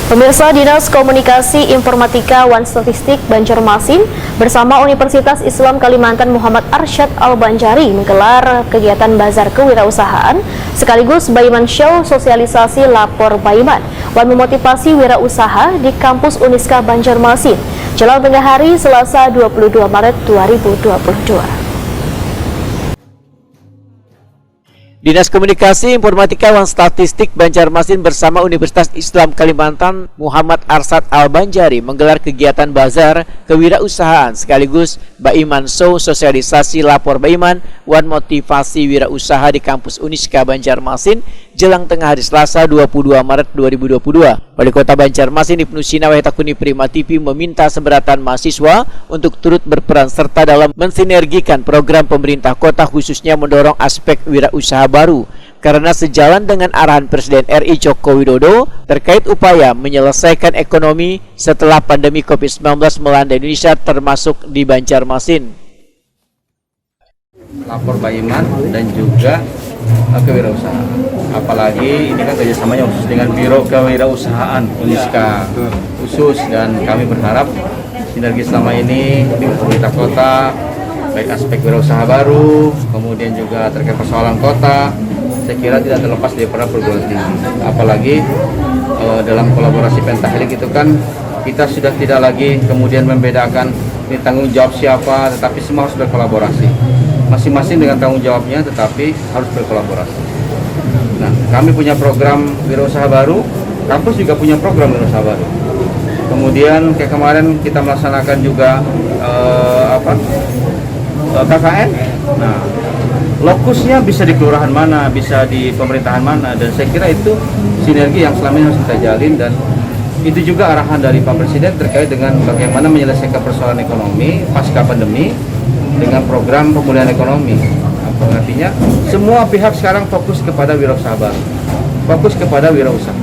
Pemirsa, Dinas Komunikasi Informatika Wan Statistik Banjarmasin bersama Universitas Islam Kalimantan Muhammad Arsyad Al-Banjari menggelar kegiatan bazar kewirausahaan sekaligus Baiman Show sosialisasi lapor Baiman Wan memotivasi wirausaha di kampus Uniska Banjarmasin jelang tengah hari Selasa 22 Maret 2022. Dinas Komunikasi Informatika Wan Statistik Banjarmasin bersama Universitas Islam Kalimantan Muhammad Arsyad Al-Banjari menggelar kegiatan bazar kewirausahaan sekaligus Baiman Show sosialisasi lapor Baiman Wan motivasi wirausaha di kampus Uniska Banjarmasin jelang tengah hari Selasa 22 Maret 2022. Wali Kota Banjarmasin Ibnu Sina Wahetakuni Prima TV meminta seberatan mahasiswa untuk turut berperan serta dalam mensinergikan program pemerintah kota khususnya mendorong aspek wirausaha baru karena sejalan dengan arahan Presiden RI Joko Widodo terkait upaya menyelesaikan ekonomi setelah pandemi COVID-19 melanda Indonesia termasuk di Banjarmasin. Lapor Baiman dan juga kewirausahaan. Apalagi ini kan kerjasamanya khusus dengan Biro Kewirausahaan Uniska khusus, dan kami berharap sinergi selama ini dengan pemerintah kota baik aspek wirausaha baru, kemudian juga terkait persoalan kota, saya kira tidak terlepas daripada perguruan tinggi. Apalagi dalam kolaborasi Pentahelik itu kan kita sudah tidak lagi kemudian membedakan ini tanggung jawab siapa, tetapi semua harus berkolaborasi. Masing-masing dengan tanggung jawabnya, tetapi harus berkolaborasi. Nah, kami punya program wirausaha baru, kampus juga punya program wirausaha baru. Kemudian kayak kemarin kita melaksanakan juga KKN. Nah, lokusnya bisa di kelurahan mana, bisa di pemerintahan mana, dan saya kira itu sinergi yang selama ini harus kita jalin, dan itu juga arahan dari Pak Presiden terkait dengan bagaimana menyelesaikan persoalan ekonomi pasca pandemi dengan program pemulihan ekonomi. Artinya semua pihak sekarang fokus kepada wirausaha baru, fokus kepada wirausaha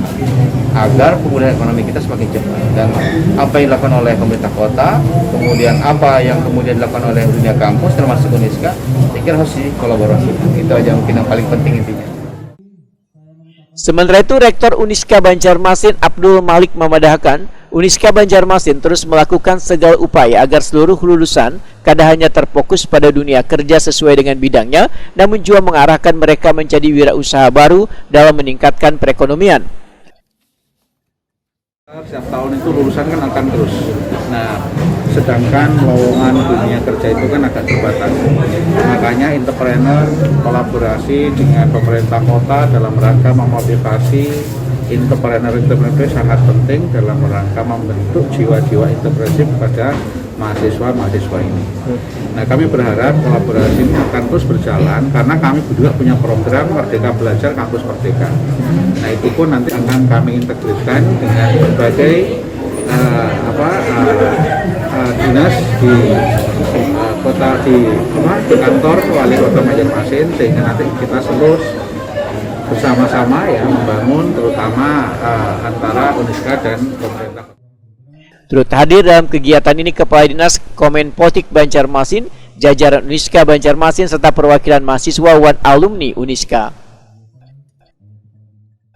agar pemulihan ekonomi kita semakin cepat. Dan apa yang dilakukan oleh pemerintah kota, kemudian apa yang kemudian dilakukan oleh dunia kampus termasuk Uniska, saya kira harus dikolaborasikan. Itu aja mungkin yang paling penting intinya. Sementara itu, Rektor Uniska Banjarmasin Abdul Malik memadahkan Uniska Banjarmasin terus melakukan segala upaya agar seluruh lulusan kada hanya terfokus pada dunia kerja sesuai dengan bidangnya, namun juga mengarahkan mereka menjadi wirausaha baru dalam meningkatkan perekonomian. Setiap tahun itu lulusan kan akan terus. Nah, sedangkan lowongan dunia kerja itu kan agak terbatas. Makanya entrepreneur kolaborasi dengan pemerintah kota dalam rangka memotivasi entrepreneur sangat penting dalam rangka membentuk jiwa-jiwa entrepreneurship pada mahasiswa ini. Nah, kami berharap kolaborasi ini akan terus berjalan karena kami juga punya program Merdeka Belajar Kampus Merdeka. Nah, itu pun nanti akan kami integrasikan dengan berbagai dinas di kota di kantor Wali Kota Banjarmasin, sehingga nanti kita terus bersama-sama ya membangun terutama antara Uniska dan pemerintah. Turut hadir dalam kegiatan ini Kepala Dinas Komenpotik Banjarmasin, jajaran Uniska Banjarmasin serta perwakilan mahasiswa Wan alumni Uniska.